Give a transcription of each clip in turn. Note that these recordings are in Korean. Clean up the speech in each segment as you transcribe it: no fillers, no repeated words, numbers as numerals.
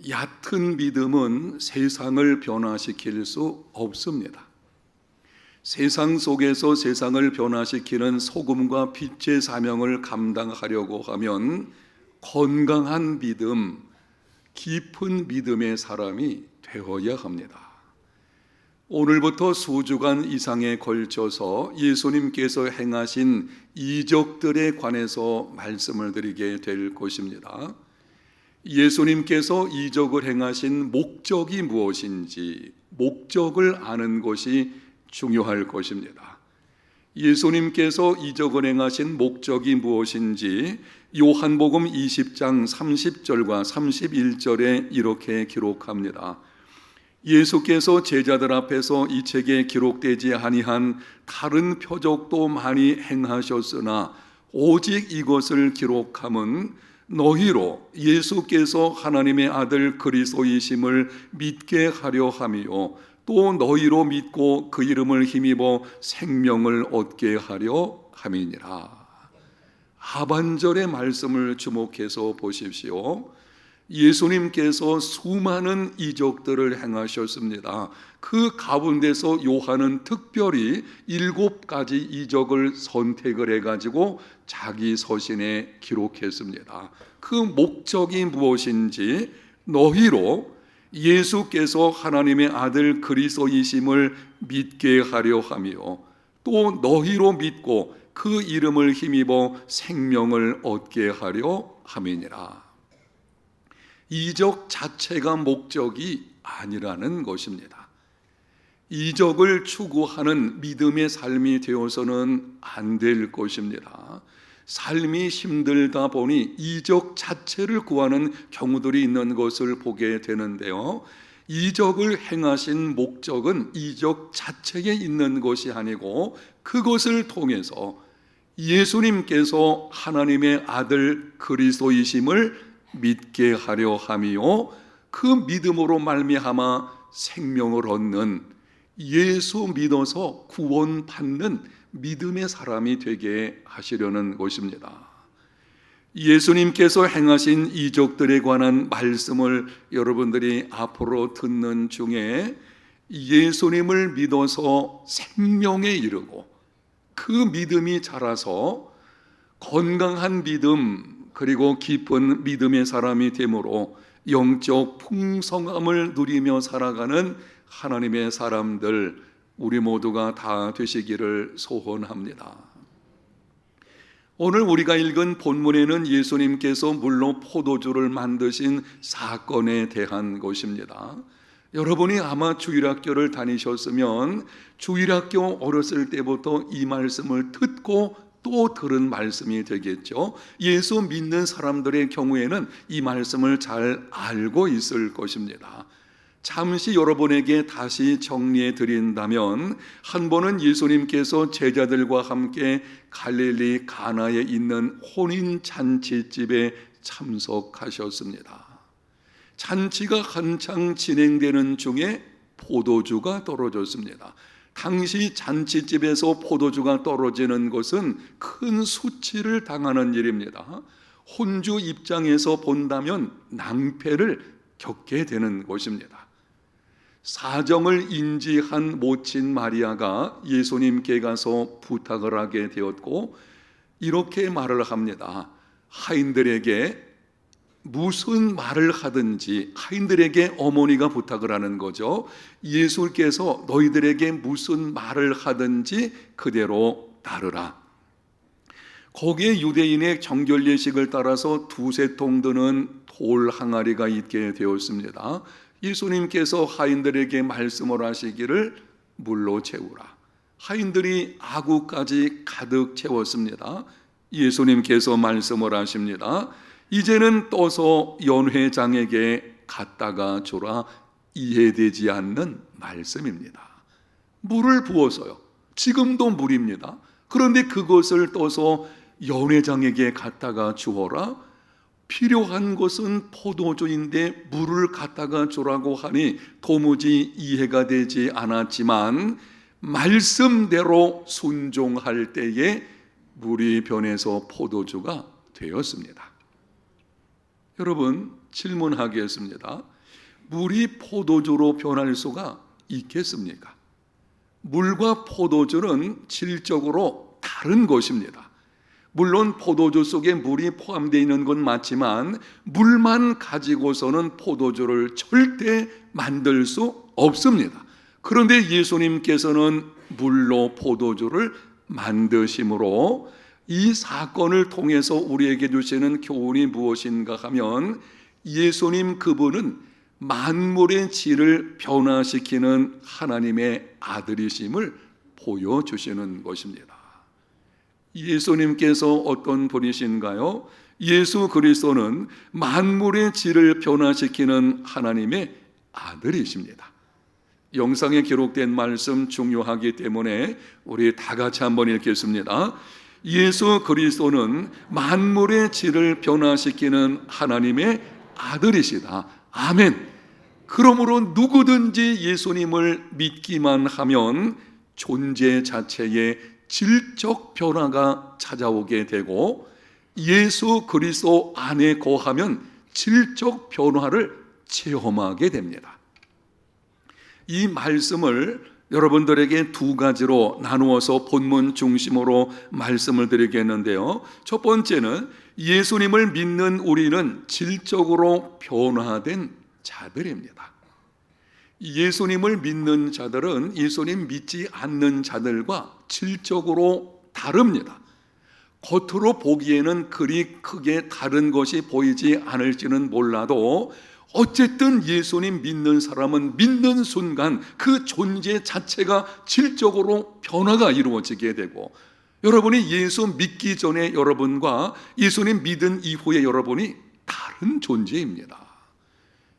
얕은 믿음은 세상을 변화시킬 수 없습니다. 세상 속에서 세상을 변화시키는 소금과 빛의 사명을 감당하려고 하면 건강한 믿음, 깊은 믿음의 사람이 되어야 합니다. 오늘부터 수주간 이상에 걸쳐서 예수님께서 행하신 이적들에 관해서 말씀을 드리게 될 것입니다. 예수님께서 이적을 행하신 목적이 무엇인지 목적을 아는 것이 중요할 것입니다. 예수님께서 이적을 행하신 목적이 무엇인지 요한복음 20장 30절과 31절에 이렇게 기록합니다. 예수께서 제자들 앞에서 이 책에 기록되지 아니한 다른 표적도 많이 행하셨으나 오직 이것을 기록함은 너희로 예수께서 하나님의 아들 그리스도이심을 믿게 하려 함이요 또 너희로 믿고 그 이름을 힘입어 생명을 얻게 하려 함이니라. 하반절의 말씀을 주목해서 보십시오. 예수님께서 수많은 이적들을 행하셨습니다. 그 가운데서 요한은 특별히 7가지 이적을 선택을 해가지고 자기 서신에 기록했습니다. 그 목적이 무엇인지 너희로 예수께서 하나님의 아들 그리스도이심을 믿게 하려 하며 또 너희로 믿고 그 이름을 힘입어 생명을 얻게 하려 함이니라. 이적 자체가 목적이 아니라는 것입니다. 이적을 추구하는 믿음의 삶이 되어서는 안 될 것입니다. 삶이 힘들다 보니 이적 자체를 구하는 경우들이 있는 것을 보게 되는데요. 이적을 행하신 목적은 이적 자체에 있는 것이 아니고 그것을 통해서 예수님께서 하나님의 아들 그리스도이심을 믿게 하려 함이요 그 믿음으로 말미암아 생명을 얻는 예수 믿어서 구원받는 믿음의 사람이 되게 하시려는 것입니다. 예수님께서 행하신 이적들에 관한 말씀을 여러분들이 앞으로 듣는 중에 예수님을 믿어서 생명에 이르고 그 믿음이 자라서 건강한 믿음 그리고 깊은 믿음의 사람이 되므로 영적 풍성함을 누리며 살아가는 하나님의 사람들 우리 모두가 다 되시기를 소원합니다. 오늘 우리가 읽은 본문에는 예수님께서 물로 포도주를 만드신 사건에 대한 것입니다. 여러분이 아마 주일학교를 다니셨으면 주일학교 어렸을 때부터 이 말씀을 듣고 또 들은 말씀이 되겠죠. 예수 믿는 사람들의 경우에는 이 말씀을 잘 알고 있을 것입니다. 잠시 여러분에게 다시 정리해 드린다면 한 번은 예수님께서 제자들과 함께 갈릴리 가나에 있는 혼인 잔치집에 참석하셨습니다. 잔치가 한창 진행되는 중에 포도주가 떨어졌습니다. 당시 잔치집에서 포도주가 떨어지는 것은 큰 수치를 당하는 일입니다. 혼주 입장에서 본다면 낭패를 겪게 되는 것입니다. 사정을 인지한 모친 마리아가 예수님께 가서 부탁을 하게 되었고 이렇게 말을 합니다. 하인들에게 무슨 말을 하든지 하인들에게 어머니가 부탁을 하는 거죠. 예수께서 너희들에게 무슨 말을 하든지 그대로 따르라. 거기에 유대인의 정결 예식을 따라서 2-3통 드는 돌 항아리가 있게 되었습니다. 예수님께서 하인들에게 말씀을 하시기를 물로 채우라. 하인들이 아구까지 가득 채웠습니다. 예수님께서 말씀을 하십니다. 이제는 떠서 연회장에게 갖다가 주라. 이해되지 않는 말씀입니다. 물을 부어서요. 지금도 물입니다. 그런데 그것을 떠서 연회장에게 갖다가 주어라. 필요한 것은 포도주인데 물을 갖다가 주라고 하니 도무지 이해가 되지 않았지만 말씀대로 순종할 때에 물이 변해서 포도주가 되었습니다. 여러분, 질문하겠습니다. 물이 포도주로 변할 수가 있겠습니까? 물과 포도주는 질적으로 다른 것입니다. 물론 포도주 속에 물이 포함되어 있는 건 맞지만 물만 가지고서는 포도주를 절대 만들 수 없습니다. 그런데 예수님께서는 물로 포도주를 만드심으로 이 사건을 통해서 우리에게 주시는 교훈이 무엇인가 하면 예수님 그분은 만물의 질을 변화시키는 하나님의 아들이심을 보여주시는 것입니다. 예수님께서 어떤 분이신가요? 예수 그리스도는 만물의 질을 변화시키는 하나님의 아들이십니다. 영상에 기록된 말씀 중요하기 때문에 우리 다 같이 한번 읽겠습니다. 예수 그리스도는 만물의 질을 변화시키는 하나님의 아들이시다. 아멘. 그러므로 누구든지 예수님을 믿기만 하면 존재 자체에 질적 변화가 찾아오게 되고 예수 그리스도 안에 거하면 질적 변화를 체험하게 됩니다. 이 말씀을 여러분들에게 두 가지로 나누어서 본문 중심으로 말씀을 드리겠는데요. 첫 번째는 예수님을 믿는 우리는 질적으로 변화된 자들입니다. 예수님을 믿는 자들은 예수님 믿지 않는 자들과 질적으로 다릅니다. 겉으로 보기에는 그리 크게 다른 것이 보이지 않을지는 몰라도 어쨌든 예수님 믿는 사람은 믿는 순간 그 존재 자체가 질적으로 변화가 이루어지게 되고 여러분이 예수 믿기 전에 여러분과 예수님 믿은 이후에 여러분이 다른 존재입니다.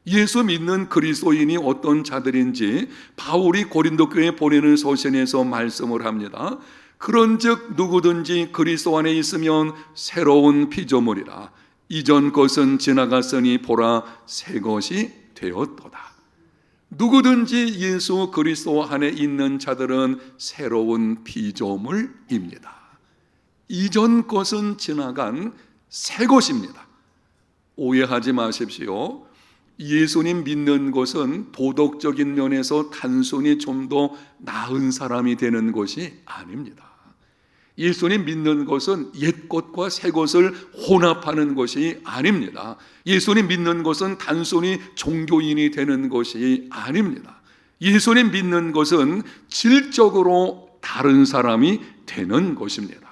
예수 믿는 그리스도인이 어떤 자들인지 바울이 고린도 교회에 보내는 서신에서 말씀을 합니다. 그런즉 누구든지 그리스도 안에 있으면 새로운 피조물이라. 이전 것은 지나갔으니 보라 새 것이 되었도다. 누구든지 예수 그리스도 안에 있는 자들은 새로운 피조물입니다. 이전 것은 지나간 새 것입니다. 오해하지 마십시오. 예수님 믿는 것은 도덕적인 면에서 단순히 좀 더 나은 사람이 되는 것이 아닙니다. 예수님 믿는 것은 옛 것과 새 것을 혼합하는 것이 아닙니다. 예수님 믿는 것은 단순히 종교인이 되는 것이 아닙니다. 예수님 믿는 것은 질적으로 다른 사람이 되는 것입니다.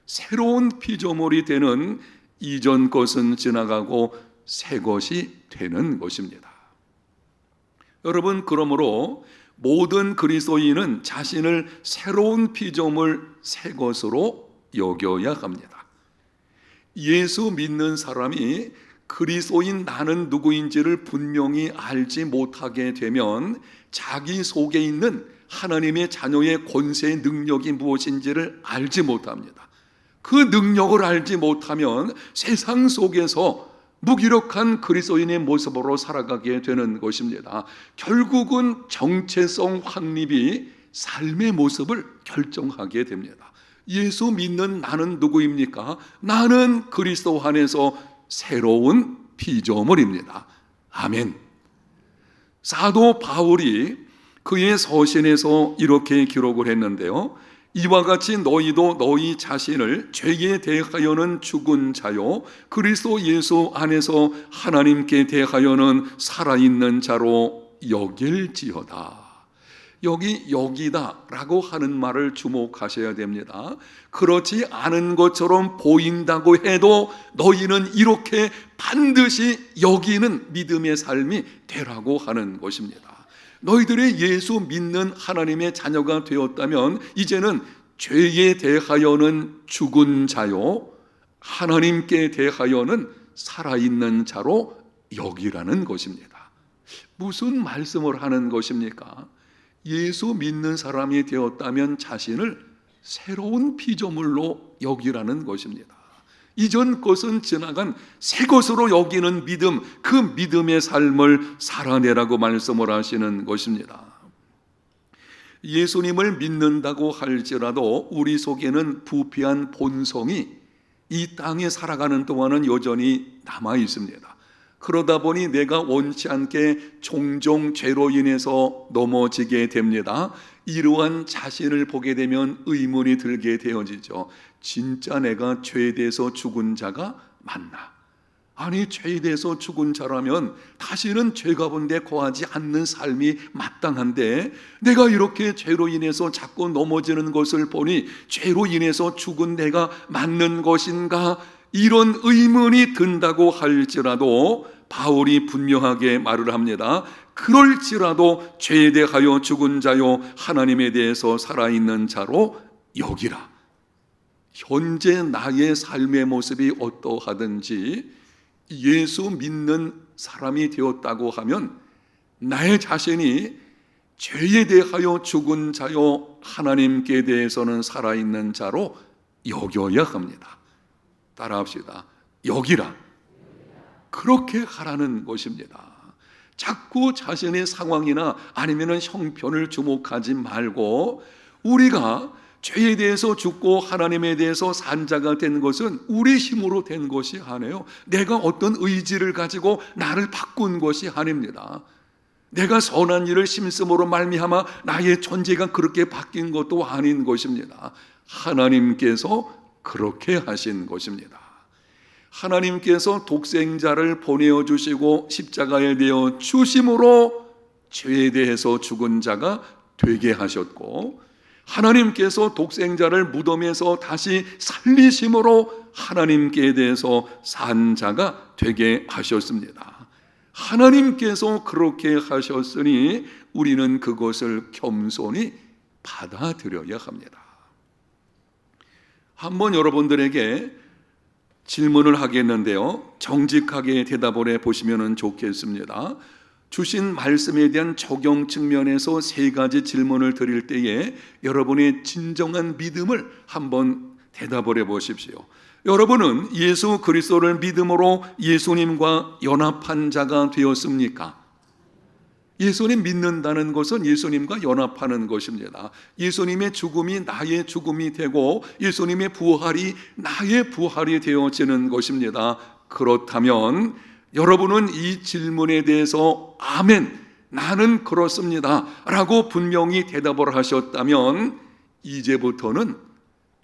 새로운 피조물이 되는 이전 것은 지나가고 새 것이 되는 것입니다. 여러분, 그러므로 모든 그리스도인은 자신을 새로운 피조물 새 것으로 여겨야 합니다. 예수 믿는 사람이 그리스도인 나는 누구인지를 분명히 알지 못하게 되면 자기 속에 있는 하나님의 자녀의 권세의 능력이 무엇인지를 알지 못합니다. 그 능력을 알지 못하면 세상 속에서 무기력한 그리스도인의 모습으로 살아가게 되는 것입니다. 결국은 정체성 확립이 삶의 모습을 결정하게 됩니다. 예수 믿는 나는 누구입니까? 나는 그리스도 안에서 새로운 피조물입니다. 아멘. 사도 바울이 그의 서신에서 이렇게 기록을 했는데요. 이와 같이 너희도 너희 자신을 죄에 대하여는 죽은 자요 그리스도 예수 안에서 하나님께 대하여는 살아있는 자로 여길지어다. 여기 여기다라고 하는 말을 주목하셔야 됩니다. 그렇지 않은 것처럼 보인다고 해도 너희는 이렇게 반드시 여기는 믿음의 삶이 되라고 하는 것입니다. 너희들이 예수 믿는 하나님의 자녀가 되었다면 이제는 죄에 대하여는 죽은 자요 하나님께 대하여는 살아있는 자로 여기라는 것입니다. 무슨 말씀을 하는 것입니까? 예수 믿는 사람이 되었다면 자신을 새로운 피조물로 여기라는 것입니다. 이전 것은 지나간 새 것으로 여기는 믿음, 그 믿음의 삶을 살아내라고 말씀을 하시는 것입니다. 예수님을 믿는다고 할지라도 우리 속에는 부패한 본성이 이 땅에 살아가는 동안은 여전히 남아 있습니다. 그러다 보니 내가 원치 않게 종종 죄로 인해서 넘어지게 됩니다. 이러한 자신을 보게 되면 의문이 들게 되어지죠. 진짜 내가 죄에 대해서 죽은 자가 맞나? 아니, 죄에 대해서 죽은 자라면 다시는 죄 가운데 거하지 않는 삶이 마땅한데, 내가 이렇게 죄로 인해서 자꾸 넘어지는 것을 보니 죄로 인해서 죽은 내가 맞는 것인가? 이런 의문이 든다고 할지라도 바울이 분명하게 말을 합니다. 그럴지라도 죄에 대하여 죽은 자요 하나님에 대해서 살아있는 자로 여기라. 현재 나의 삶의 모습이 어떠하든지 예수 믿는 사람이 되었다고 하면 나의 자신이 죄에 대하여 죽은 자요 하나님께 대해서는 살아있는 자로 여겨야 합니다. 따라합시다. 여기라. 그렇게 하라는 것입니다. 자꾸 자신의 상황이나 아니면 형편을 주목하지 말고, 우리가 죄에 대해서 죽고 하나님에 대해서 산 자가 된 것은 우리 힘으로 된 것이 아니에요. 내가 어떤 의지를 가지고 나를 바꾼 것이 아닙니다. 내가 선한 일을 심씀으로 말미암아 나의 존재가 그렇게 바뀐 것도 아닌 것입니다. 하나님께서 그렇게 하신 것입니다. 하나님께서 독생자를 보내어 주시고 십자가에 내어 주심으로 죄에 대해서 죽은 자가 되게 하셨고, 하나님께서 독생자를 무덤에서 다시 살리심으로 하나님께 대해서 산 자가 되게 하셨습니다. 하나님께서 그렇게 하셨으니 우리는 그것을 겸손히 받아들여야 합니다. 한번 여러분들에게 질문을 하겠는데요, 정직하게 대답을 해보시면 좋겠습니다. 주신 말씀에 대한 적용 측면에서 세 가지 질문을 드릴 때에 여러분의 진정한 믿음을 한번 대답을 해보십시오. 여러분은 예수 그리스도를 믿음으로 예수님과 연합한 자가 되었습니까? 예수님 믿는다는 것은 예수님과 연합하는 것입니다. 예수님의 죽음이 나의 죽음이 되고 예수님의 부활이 나의 부활이 되어지는 것입니다. 그렇다면 여러분은 이 질문에 대해서 아멘, 나는 그렇습니다 라고 분명히 대답을 하셨다면, 이제부터는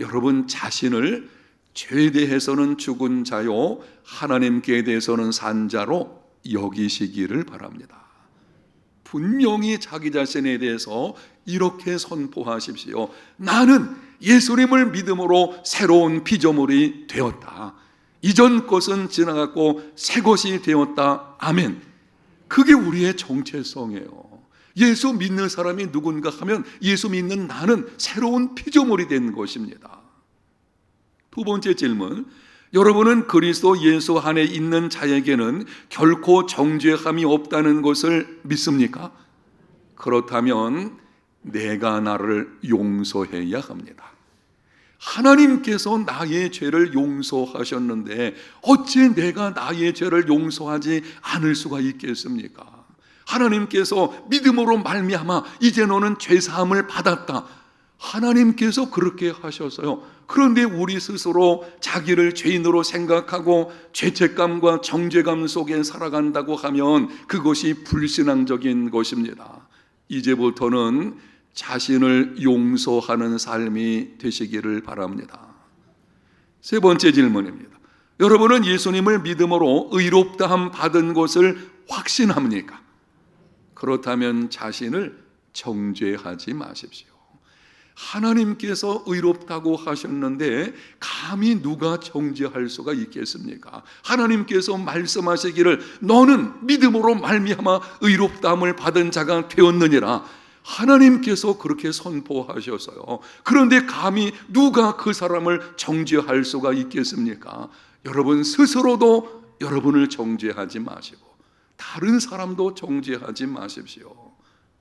여러분 자신을 죄에 대해서는 죽은 자요 하나님께 대해서는 산 자로 여기시기를 바랍니다. 분명히 자기 자신에 대해서 이렇게 선포하십시오. 나는 예수님을 믿음으로 새로운 피조물이 되었다. 이전 것은 지나갔고 새 것이 되었다. 아멘. 그게 우리의 정체성이에요. 예수 믿는 사람이 누군가 하면 예수 믿는 나는 새로운 피조물이 된 것입니다. 두 번째 질문, 여러분은 그리스도 예수 안에 있는 자에게는 결코 정죄함이 없다는 것을 믿습니까? 그렇다면 내가 나를 용서해야 합니다. 하나님께서 나의 죄를 용서하셨는데 어찌 내가 나의 죄를 용서하지 않을 수가 있겠습니까? 하나님께서 믿음으로 말미암아 이제 너는 죄사함을 받았다. 하나님께서 그렇게 하셨어요. 그런데 우리 스스로 자기를 죄인으로 생각하고 죄책감과 정죄감 속에 살아간다고 하면 그것이 불신앙적인 것입니다. 이제부터는 자신을 용서하는 삶이 되시기를 바랍니다. 세 번째 질문입니다. 여러분은 예수님을 믿음으로 의롭다함 받은 것을 확신합니까? 그렇다면 자신을 정죄하지 마십시오. 하나님께서 의롭다고 하셨는데 감히 누가 정죄할 수가 있겠습니까? 하나님께서 말씀하시기를 너는 믿음으로 말미암아 의롭다함을 받은 자가 되었느니라. 하나님께서 그렇게 선포하셨어요. 그런데 감히 누가 그 사람을 정죄할 수가 있겠습니까? 여러분 스스로도 여러분을 정죄하지 마시고 다른 사람도 정죄하지 마십시오.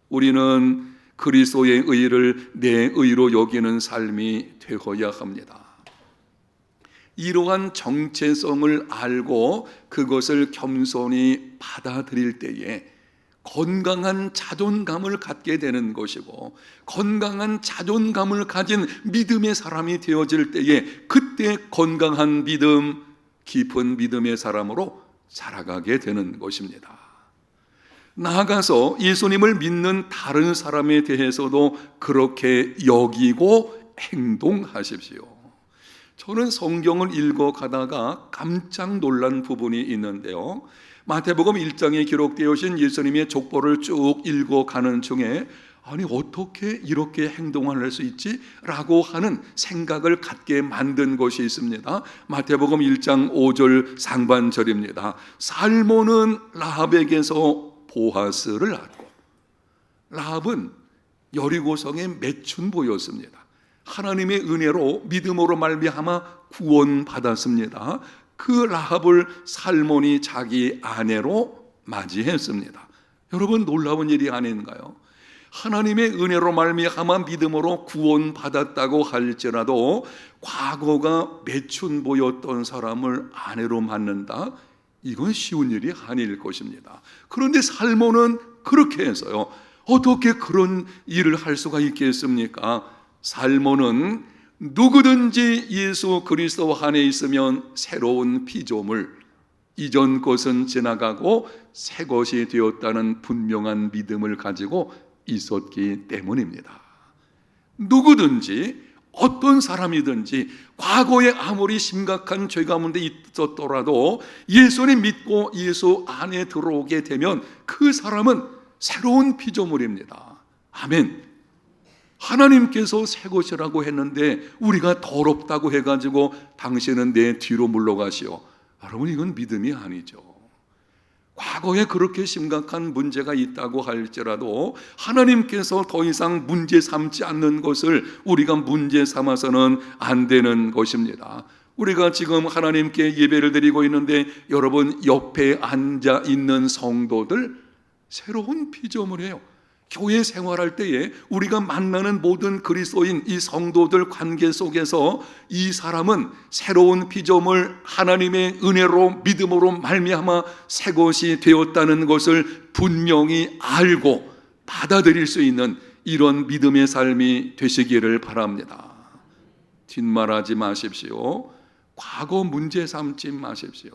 우리는 그리스도의 의를 내 의로 여기는 삶이 되어야 합니다. 이러한 정체성을 알고 그것을 겸손히 받아들일 때에 건강한 자존감을 갖게 되는 것이고, 건강한 자존감을 가진 믿음의 사람이 되어질 때에 그때 건강한 믿음, 깊은 믿음의 사람으로 살아가게 되는 것입니다. 나아가서 예수님을 믿는 다른 사람에 대해서도 그렇게 여기고 행동하십시오. 저는 성경을 읽어가다가 깜짝 놀란 부분이 있는데요, 마태복음 1장에 기록되어 오신 예수님의 족보를 쭉 읽어가는 중에 아니 어떻게 이렇게 행동을 할 수 있지? 라고 하는 생각을 갖게 만든 것이 있습니다. 마태복음 1장 5절 상반절입니다. 살몬은 라합에게서 보아스를 낳고, 라합은 여리고성의 매춘보였습니다. 하나님의 은혜로 믿음으로 말미암아 구원받았습니다. 그 라합을 살몬이 자기 아내로 맞이했습니다. 여러분, 놀라운 일이 아닌가요? 하나님의 은혜로 말미암아 믿음으로 구원받았다고 할지라도 과거가 매춘보였던 사람을 아내로 맞는다? 이건 쉬운 일이 아닐 것입니다. 그런데 살몬은 그렇게 해서요, 어떻게 그런 일을 할 수가 있겠습니까? 살몬은 누구든지 예수 그리스도 안에 있으면 새로운 피조물, 이전 것은 지나가고 새 것이 되었다는 분명한 믿음을 가지고 있었기 때문입니다. 누구든지 어떤 사람이든지 과거에 아무리 심각한 죄 가운데 있었더라도 예수님 믿고 예수 안에 들어오게 되면 그 사람은 새로운 피조물입니다. 아멘. 하나님께서 새 것이라고 했는데 우리가 더럽다고 해가지고 당신은 내 뒤로 물러가시오. 여러분, 이건 믿음이 아니죠. 과거에 그렇게 심각한 문제가 있다고 할지라도 하나님께서 더 이상 문제 삼지 않는 것을 우리가 문제 삼아서는 안 되는 것입니다. 우리가 지금 하나님께 예배를 드리고 있는데 여러분 옆에 앉아 있는 성도들 새로운 피조물이에요. 교회 생활할 때에 우리가 만나는 모든 그리스도인 이 성도들 관계 속에서 이 사람은 새로운 피조물, 하나님의 은혜로 믿음으로 말미암아 새 것이 되었다는 것을 분명히 알고 받아들일 수 있는 이런 믿음의 삶이 되시기를 바랍니다. 뒷말하지 마십시오. 과거 문제 삼지 마십시오.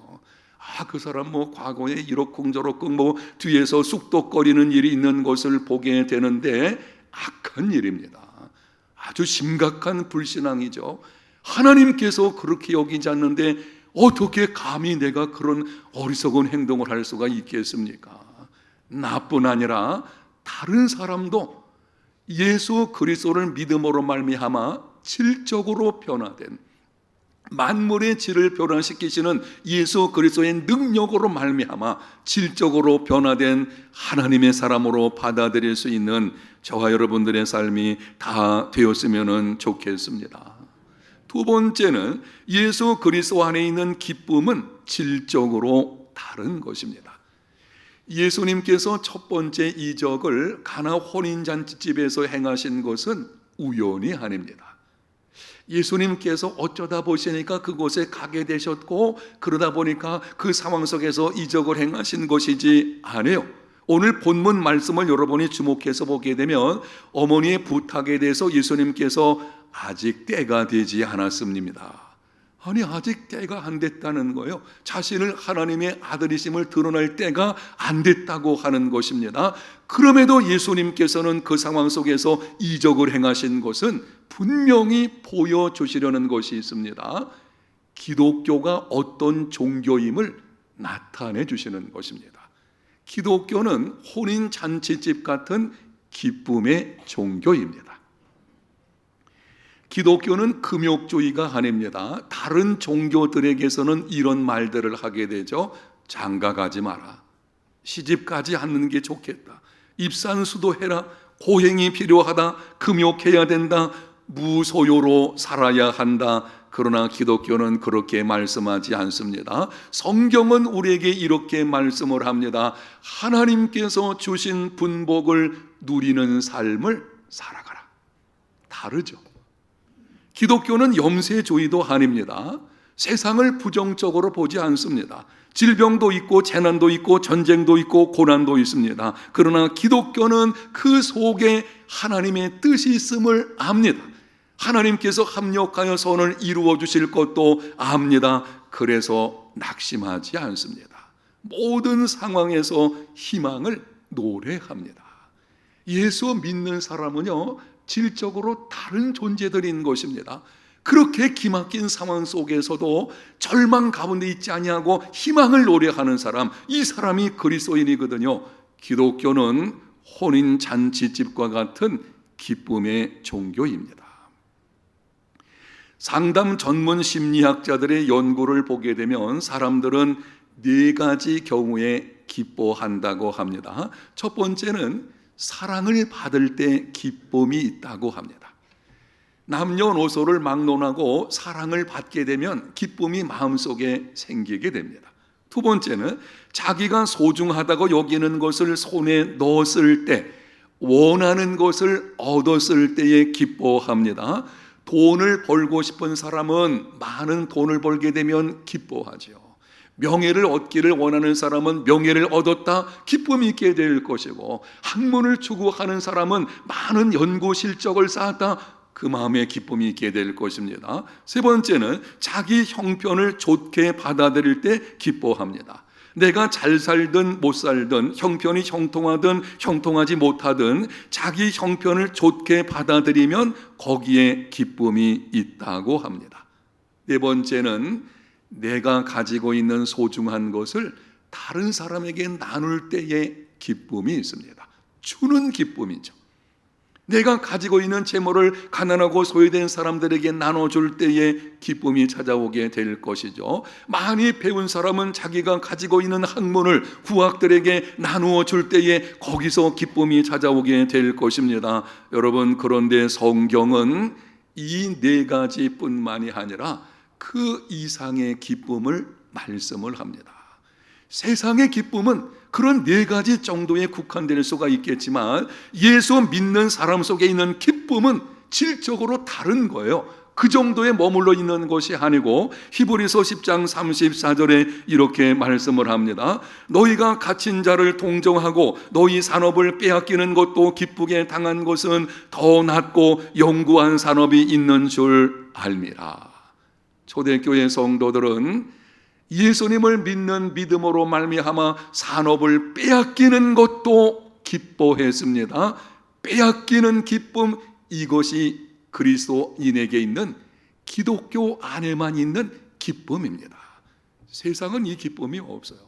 그 사람 과거에 이러쿵저러쿵 뒤에서 쑥덕거리는 일이 있는 것을 보게 되는데 악한 일입니다. 아주 심각한 불신앙이죠. 하나님께서 그렇게 여기지 않는데 어떻게 감히 내가 그런 어리석은 행동을 할 수가 있겠습니까? 나뿐 아니라 다른 사람도 예수 그리스도를 믿음으로 말미암아 질적으로 변화된, 만물의 질을 변화시키시는 예수 그리스도의 능력으로 말미암아 질적으로 변화된 하나님의 사람으로 받아들일 수 있는 저와 여러분들의 삶이 다 되었으면 좋겠습니다. 두 번째는 예수 그리스도 안에 있는 기쁨은 질적으로 다른 것입니다. 예수님께서 첫 번째 이적을 가나 혼인잔치집에서 행하신 것은 우연이 아닙니다. 예수님께서 어쩌다 보시니까 그곳에 가게 되셨고 그러다 보니까 그 상황 속에서 이적을 행하신 것이지 않아요. 오늘 본문 말씀을 여러분이 주목해서 보게 되면 어머니의 부탁에 대해서 예수님께서 아직 때가 되지 않았습니다. 아니, 아직 때가 안 됐다는 거예요. 자신을 하나님의 아들이심을 드러낼 때가 안 됐다고 하는 것입니다. 그럼에도 예수님께서는 그 상황 속에서 이적을 행하신 것은 분명히 보여주시려는 것이 있습니다. 기독교가 어떤 종교임을 나타내 주시는 것입니다. 기독교는 혼인잔치집 같은 기쁨의 종교입니다. 기독교는 금욕주의가 아닙니다. 다른 종교들에게서는 이런 말들을 하게 되죠. 장가가지 마라, 시집가지 않는 게 좋겠다, 입산수도해라, 고행이 필요하다, 금욕해야 된다, 무소유로 살아야 한다. 그러나 기독교는 그렇게 말씀하지 않습니다. 성경은 우리에게 이렇게 말씀을 합니다. 하나님께서 주신 분복을 누리는 삶을 살아가라. 다르죠. 기독교는 염세주의도 아닙니다. 세상을 부정적으로 보지 않습니다. 질병도 있고 재난도 있고 전쟁도 있고 고난도 있습니다. 그러나 기독교는 그 속에 하나님의 뜻이 있음을 압니다. 하나님께서 합력하여 선을 이루어 주실 것도 압니다. 그래서 낙심하지 않습니다. 모든 상황에서 희망을 노래합니다. 예수 믿는 사람은요, 질적으로 다른 존재들인 것입니다. 그렇게 기막힌 상황 속에서도 절망 가운데 있지 아니하고 희망을 노래하는 사람, 이 사람이 그리스도인이거든요. 기독교는 혼인 잔치집과 같은 기쁨의 종교입니다. 상담 전문 심리학자들의 연구를 보게 되면 사람들은 4가지 경우에 기뻐한다고 합니다. 첫 번째는 사랑을 받을 때 기쁨이 있다고 합니다. 남녀노소를 막론하고 사랑을 받게 되면 기쁨이 마음속에 생기게 됩니다. 두 번째는 자기가 소중하다고 여기는 것을 손에 넣었을 때, 원하는 것을 얻었을 때에 기뻐합니다. 돈을 벌고 싶은 사람은 많은 돈을 벌게 되면 기뻐하죠. 명예를 얻기를 원하는 사람은 명예를 얻었다, 기쁨이 있게 될 것이고, 학문을 추구하는 사람은 많은 연구 실적을 쌓았다, 그 마음에 기쁨이 있게 될 것입니다. 세 번째는 자기 형편을 좋게 받아들일 때 기뻐합니다. 내가 잘 살든 못 살든, 형편이 형통하든 형통하지 못하든 자기 형편을 좋게 받아들이면 거기에 기쁨이 있다고 합니다. 네 번째는 내가 가지고 있는 소중한 것을 다른 사람에게 나눌 때에 기쁨이 있습니다. 주는 기쁨이죠. 내가 가지고 있는 재물을 가난하고 소외된 사람들에게 나눠줄 때에 기쁨이 찾아오게 될 것이죠. 많이 배운 사람은 자기가 가지고 있는 학문을 후학들에게 나누어 줄 때에 거기서 기쁨이 찾아오게 될 것입니다. 여러분, 그런데 성경은 이 4가지뿐만이 아니라 그 이상의 기쁨을 말씀을 합니다. 세상의 기쁨은 그런 4가지 정도에 국한될 수가 있겠지만 예수 믿는 사람 속에 있는 기쁨은 질적으로 다른 거예요. 그 정도에 머물러 있는 것이 아니고 히브리서 10장 34절에 이렇게 말씀을 합니다. 너희가 갇힌 자를 동정하고 너희 산업을 빼앗기는 것도 기쁘게 당한 것은 더 낫고 영구한 산업이 있는 줄 알미라. 초대교회 성도들은 예수님을 믿는 믿음으로 말미암아 산업을 빼앗기는 것도 기뻐했습니다. 빼앗기는 기쁨, 이것이 그리스도인에게 있는, 기독교 안에만 있는 기쁨입니다. 세상은 이 기쁨이 없어요.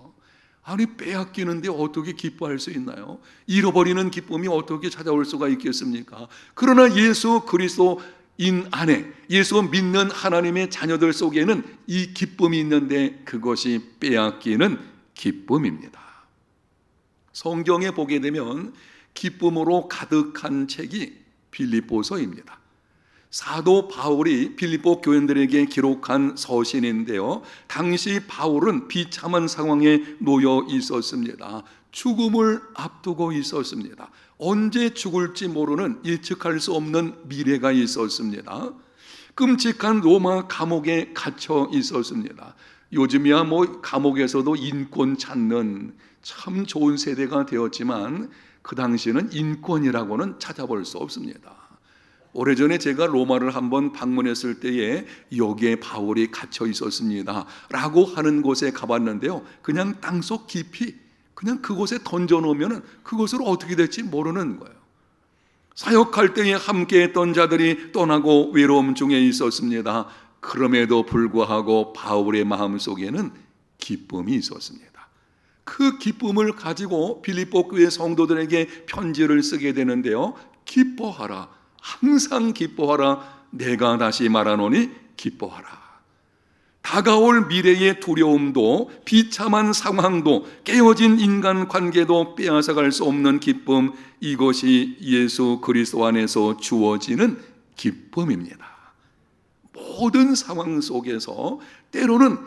아니, 빼앗기는데 어떻게 기뻐할 수 있나요? 잃어버리는 기쁨이 어떻게 찾아올 수가 있겠습니까? 그러나 예수 그리스도 인 안에, 예수 믿는 하나님의 자녀들 속에는 이 기쁨이 있는데 그것이 빼앗기는 기쁨입니다. 성경에 보게 되면 기쁨으로 가득한 책이 빌립보서입니다. 사도 바울이 빌립보 교인들에게 기록한 서신인데요, 당시 바울은 비참한 상황에 놓여 있었습니다. 죽음을 앞두고 있었습니다. 언제 죽을지 모르는 예측할 수 없는 미래가 있었습니다. 끔찍한 로마 감옥에 갇혀 있었습니다. 요즘이야 감옥에서도 인권 찾는 참 좋은 세대가 되었지만 그 당시에는 인권이라고는 찾아볼 수 없습니다. 오래전에 제가 로마를 한번 방문했을 때에 여기에 바울이 갇혀 있었습니다 라고 하는 곳에 가봤는데요, 그냥 땅속 깊이 그냥 그곳에 던져놓으면 그곳으로 어떻게 될지 모르는 거예요. 사역할 때에 함께했던 자들이 떠나고 외로움 중에 있었습니다. 그럼에도 불구하고 바울의 마음속에는 기쁨이 있었습니다. 그 기쁨을 가지고 빌립보 교회 성도들에게 편지를 쓰게 되는데요, 기뻐하라, 항상 기뻐하라, 내가 다시 말하노니 기뻐하라. 다가올 미래의 두려움도, 비참한 상황도, 깨어진 인간관계도 빼앗아갈 수 없는 기쁨, 이것이 예수 그리스도 안에서 주어지는 기쁨입니다. 모든 상황 속에서 때로는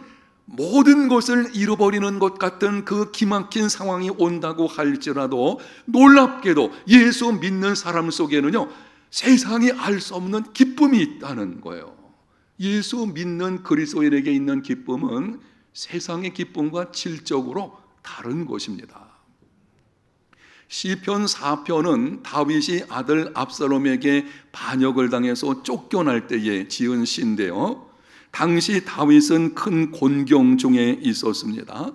모든 것을 잃어버리는 것 같은 그 기막힌 상황이 온다고 할지라도 놀랍게도 예수 믿는 사람 속에는요, 세상이 알 수 없는 기쁨이 있다는 거예요. 예수 믿는 그리스도인에게 있는 기쁨은 세상의 기쁨과 질적으로 다른 것입니다. 시편 4편은 다윗이 아들 압살롬에게 반역을 당해서 쫓겨날 때에 지은 시인데요, 당시 다윗은 큰 곤경 중에 있었습니다.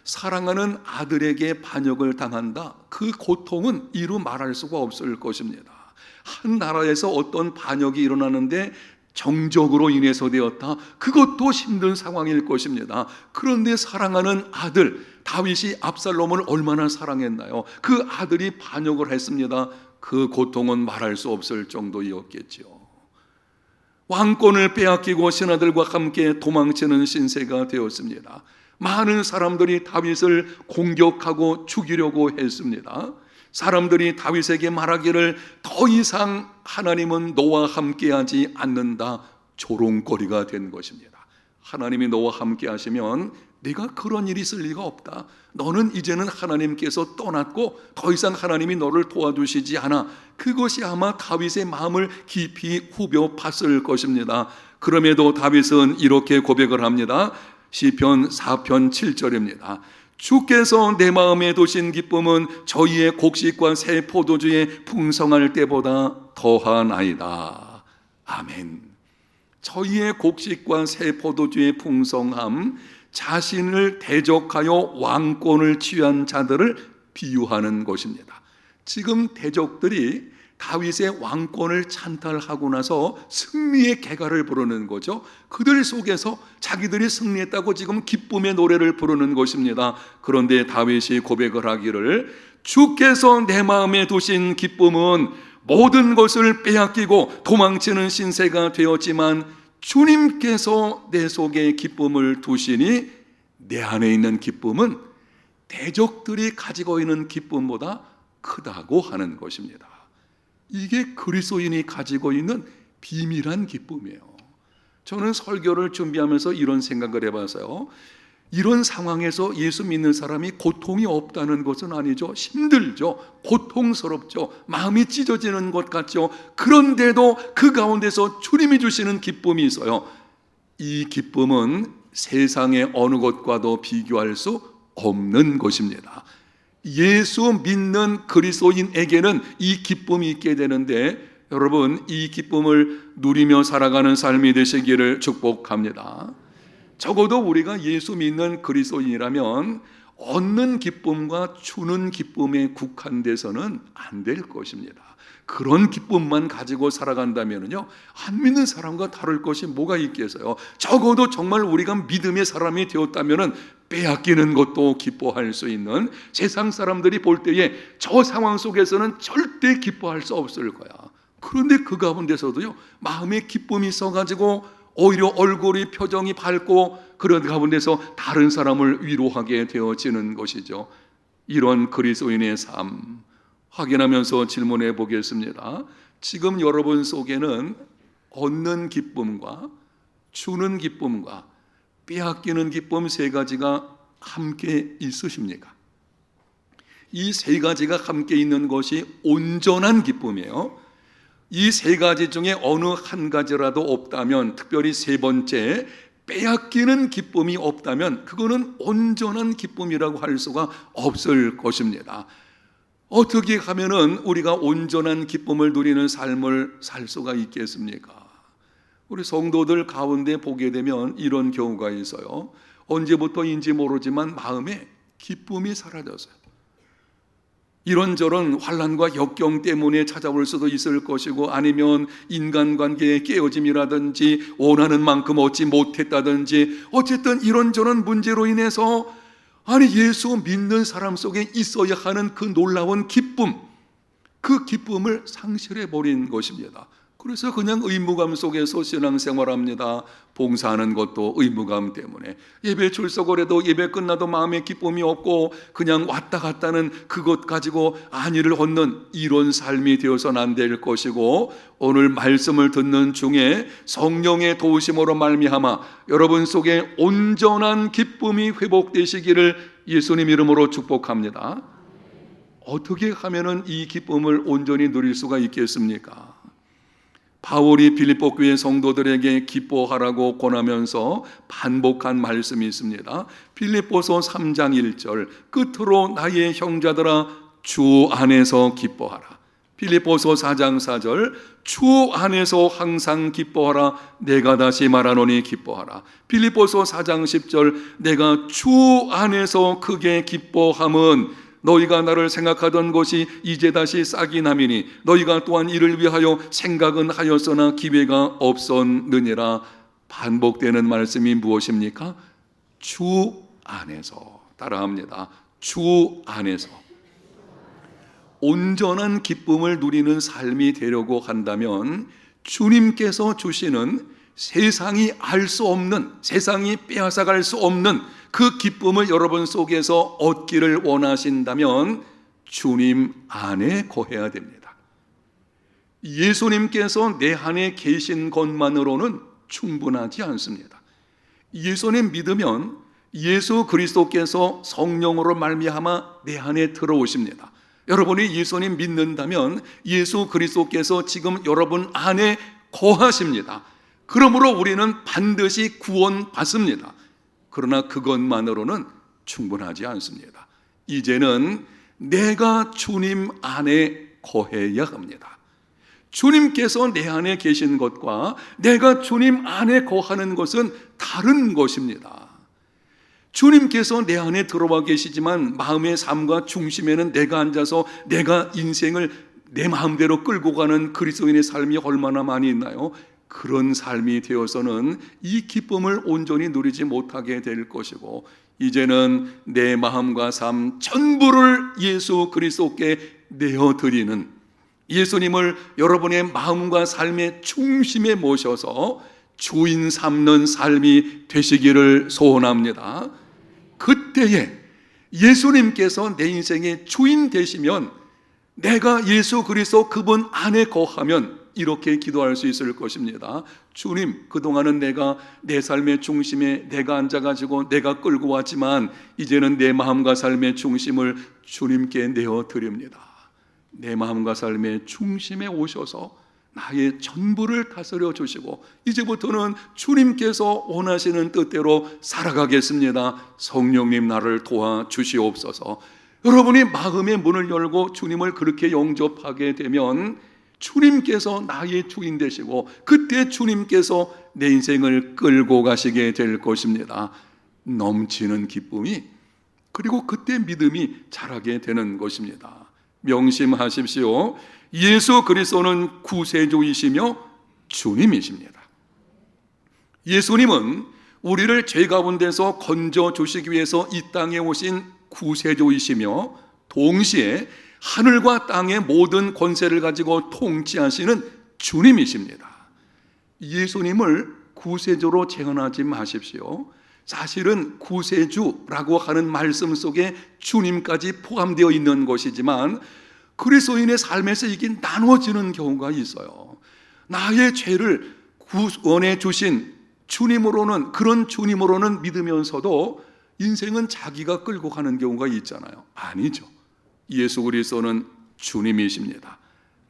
사랑하는 아들에게 반역을 당한다. 그 고통은 이루 말할 수가 없을 것입니다. 한 나라에서 어떤 반역이 일어나는데 정적으로 인해서 되었다. 그것도 힘든 상황일 것입니다. 그런데 사랑하는 아들 다윗이 압살롬을 얼마나 사랑했나요? 그 아들이 반역을 했습니다. 그 고통은 말할 수 없을 정도였겠지요. 왕권을 빼앗기고 신하들과 함께 도망치는 신세가 되었습니다. 많은 사람들이 다윗을 공격하고 죽이려고 했습니다. 사람들이 다윗에게 말하기를 더 이상 하나님은 너와 함께하지 않는다. 조롱거리가 된 것입니다. 하나님이 너와 함께 하시면 네가 그런 일이 있을 리가 없다. 너는 이제는 하나님께서 떠났고 더 이상 하나님이 너를 도와주시지 않아. 그것이 아마 다윗의 마음을 깊이 후벼 팠을 것입니다. 그럼에도 다윗은 이렇게 고백을 합니다. 시편 4편 7절입니다. 주께서 내 마음에 두신 기쁨은 저희의 곡식과 새 포도주의 풍성할 때보다 더하나이다. 아멘. 저희의 곡식과 새 포도주의 풍성함, 자신을 대적하여 왕권을 취한 자들을 비유하는 것입니다. 지금 대적들이 다윗의 왕권을 찬탈하고 나서 승리의 개가를 부르는 거죠. 그들 속에서 자기들이 승리했다고 지금 기쁨의 노래를 부르는 것입니다. 그런데 다윗이 고백을 하기를 주께서 내 마음에 두신 기쁨은 모든 것을 빼앗기고 도망치는 신세가 되었지만 주님께서 내 속에 기쁨을 두시니 내 안에 있는 기쁨은 대적들이 가지고 있는 기쁨보다 크다고 하는 것입니다. 이게 그리스도인이 가지고 있는 비밀한 기쁨이에요. 저는 설교를 준비하면서 이런 생각을 해봤어요. 이런 상황에서 예수 믿는 사람이 고통이 없다는 것은 아니죠. 힘들죠. 고통스럽죠. 마음이 찢어지는 것 같죠. 그런데도 그 가운데서 주님이 주시는 기쁨이 있어요. 이 기쁨은 세상의 어느 것과도 비교할 수 없는 것입니다. 예수 믿는 그리스도인에게는 이 기쁨이 있게 되는데 여러분 이 기쁨을 누리며 살아가는 삶이 되시기를 축복합니다. 적어도 우리가 예수 믿는 그리스도인이라면 얻는 기쁨과 주는 기쁨에 국한돼서는 안 될 것입니다. 그런 기쁨만 가지고 살아간다면요 안 믿는 사람과 다를 것이 뭐가 있겠어요. 적어도 정말 우리가 믿음의 사람이 되었다면 빼앗기는 것도 기뻐할 수 있는, 세상 사람들이 볼 때에 저 상황 속에서는 절대 기뻐할 수 없을 거야. 그런데 그 가운데서도요 마음에 기쁨이 있어가지고 오히려 얼굴이 표정이 밝고 그런 가운데서 다른 사람을 위로하게 되어지는 것이죠. 이런 그리스도인의 삶 확인하면서 질문해 보겠습니다. 지금 여러분 속에는 얻는 기쁨과 주는 기쁨과 빼앗기는 기쁨 세 가지가 함께 있으십니까? 이 세 가지가 함께 있는 것이 온전한 기쁨이에요. 이 세 가지 중에 어느 한 가지라도 없다면, 특별히 세 번째 빼앗기는 기쁨이 없다면 그거는 온전한 기쁨이라고 할 수가 없을 것입니다. 어떻게 하면은 우리가 온전한 기쁨을 누리는 삶을 살 수가 있겠습니까? 우리 성도들 가운데 보게 되면 이런 경우가 있어요. 언제부터인지 모르지만 마음에 기쁨이 사라졌어요. 이런저런 환난과 역경 때문에 찾아올 수도 있을 것이고, 아니면 인간관계의 깨어짐이라든지 원하는 만큼 얻지 못했다든지, 어쨌든 이런저런 문제로 인해서 예수 믿는 사람 속에 있어야 하는 그 놀라운 기쁨, 그 기쁨을 상실해버린 것입니다. 그래서 그냥 의무감 속에서 신앙생활합니다. 봉사하는 것도 의무감 때문에, 예배 출석을 해도 예배 끝나도 마음에 기쁨이 없고 그냥 왔다 갔다는 그것 가지고 안위를 얻는 이런 삶이 되어서는 안 될 것이고, 오늘 말씀을 듣는 중에 성령의 도우심으로 말미암아 여러분 속에 온전한 기쁨이 회복되시기를 예수님 이름으로 축복합니다. 어떻게 하면은 이 기쁨을 온전히 누릴 수가 있겠습니까? 바울이 빌립보 교회 성도들에게 기뻐하라고 권하면서 반복한 말씀이 있습니다. 빌립보서 3장 1절, 끝으로 나의 형제들아 주 안에서 기뻐하라. 빌립보서 4장 4절 주 안에서 항상 기뻐하라 내가 다시 말하노니 기뻐하라. 빌립보서 4장 10절 내가 주 안에서 크게 기뻐함은 너희가 나를 생각하던 것이 이제 다시 싹이 남이니 너희가 또한 이를 위하여 생각은 하였으나 기회가 없었느니라. 반복되는 말씀이 무엇입니까? 주 안에서. 따라합니다. 주 안에서. 온전한 기쁨을 누리는 삶이 되려고 한다면 주님께서 주시는 세상이 알 수 없는, 세상이 빼앗아갈 수 없는 그 기쁨을 여러분 속에서 얻기를 원하신다면 주님 안에 거해야 됩니다. 예수님께서 내 안에 계신 것만으로는 충분하지 않습니다. 예수님 믿으면 예수 그리스도께서 성령으로 말미암아 내 안에 들어오십니다. 여러분이 예수님 믿는다면 예수 그리스도께서 지금 여러분 안에 거하십니다. 그러므로 우리는 반드시 구원받습니다. 그러나 그것만으로는 충분하지 않습니다. 이제는 내가 주님 안에 거해야 합니다. 주님께서 내 안에 계신 것과 내가 주님 안에 거하는 것은 다른 것입니다. 주님께서 내 안에 들어와 계시지만 마음의 삶과 중심에는 내가 앉아서 내가 인생을 내 마음대로 끌고 가는 그리스도인의 삶이 얼마나 많이 있나요? 그런 삶이 되어서는 이 기쁨을 온전히 누리지 못하게 될 것이고, 이제는 내 마음과 삶 전부를 예수 그리스도께 내어드리는, 예수님을 여러분의 마음과 삶의 중심에 모셔서 주인 삼는 삶이 되시기를 소원합니다. 그때에 예수님께서 내 인생의 주인 되시면 내가 예수 그리스도 그분 안에 거하면 이렇게 기도할 수 있을 것입니다. 주님, 그동안은 내가 내 삶의 중심에 내가 앉아가지고 내가 끌고 왔지만 이제는 내 마음과 삶의 중심을 주님께 내어드립니다. 내 마음과 삶의 중심에 오셔서 나의 전부를 다스려 주시고 이제부터는 주님께서 원하시는 뜻대로 살아가겠습니다. 성령님 나를 도와주시옵소서. 여러분이 마음의 문을 열고 주님을 그렇게 영접하게 되면 주님께서 나의 주인 되시고 그때 주님께서 내 인생을 끌고 가시게 될 것입니다. 넘치는 기쁨이, 그리고 그때 믿음이 자라게 되는 것입니다. 명심하십시오. 예수 그리스도는 구세주이시며 주님이십니다. 예수님은 우리를 죄 가운데서 건져 주시기 위해서 이 땅에 오신 구세주이시며 동시에 하늘과 땅의 모든 권세를 가지고 통치하시는 주님이십니다. 예수님을 구세주로 제한하지 마십시오. 사실은 구세주라고 하는 말씀 속에 주님까지 포함되어 있는 것이지만 그리스도인의 삶에서 이게 나눠지는 경우가 있어요. 나의 죄를 구원해 주신 주님으로는, 그런 주님으로는 믿으면서도 인생은 자기가 끌고 가는 경우가 있잖아요. 아니죠. 예수 그리스도는 주님이십니다.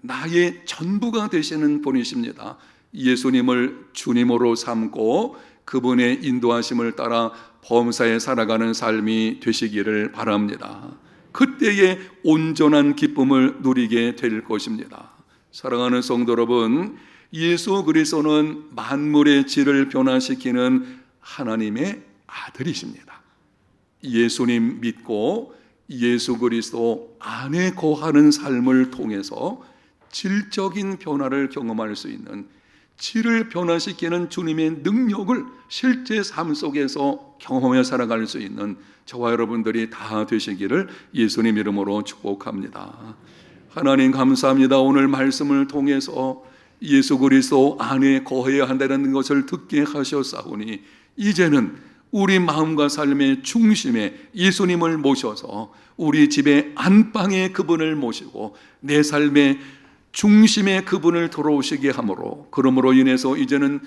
나의 전부가 되시는 분이십니다. 예수님을 주님으로 삼고 그분의 인도하심을 따라 범사에 살아가는 삶이 되시기를 바랍니다. 그때의 온전한 기쁨을 누리게 될 것입니다. 사랑하는 성도 여러분, 예수 그리스도는 만물의 질을 변화시키는 하나님의 아들이십니다. 예수님 믿고 예수 그리스도 안에 거하는 삶을 통해서 질적인 변화를 경험할 수 있는, 질을 변화시키는 주님의 능력을 실제 삶 속에서 경험해 살아갈 수 있는 저와 여러분들이 다 되시기를 예수님 이름으로 축복합니다. 하나님 감사합니다. 오늘 말씀을 통해서 예수 그리스도 안에 거해야 한다는 것을 듣게 하셨사오니 이제는 우리 마음과 삶의 중심에 예수님을 모셔서 우리 집의 안방에 그분을 모시고 내 삶의 중심에 그분을 들어오시게 함으로, 그러므로 인해서 이제는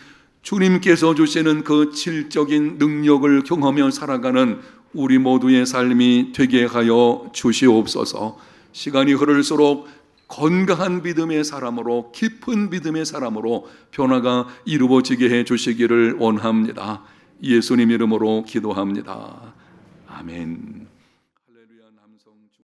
주님께서 주시는 그 질적인 능력을 경험하며 살아가는 우리 모두의 삶이 되게 하여 주시옵소서. 시간이 흐를수록 건강한 믿음의 사람으로, 깊은 믿음의 사람으로 변화가 이루어지게 해 주시기를 원합니다. 예수님 이름으로 기도합니다. 아멘.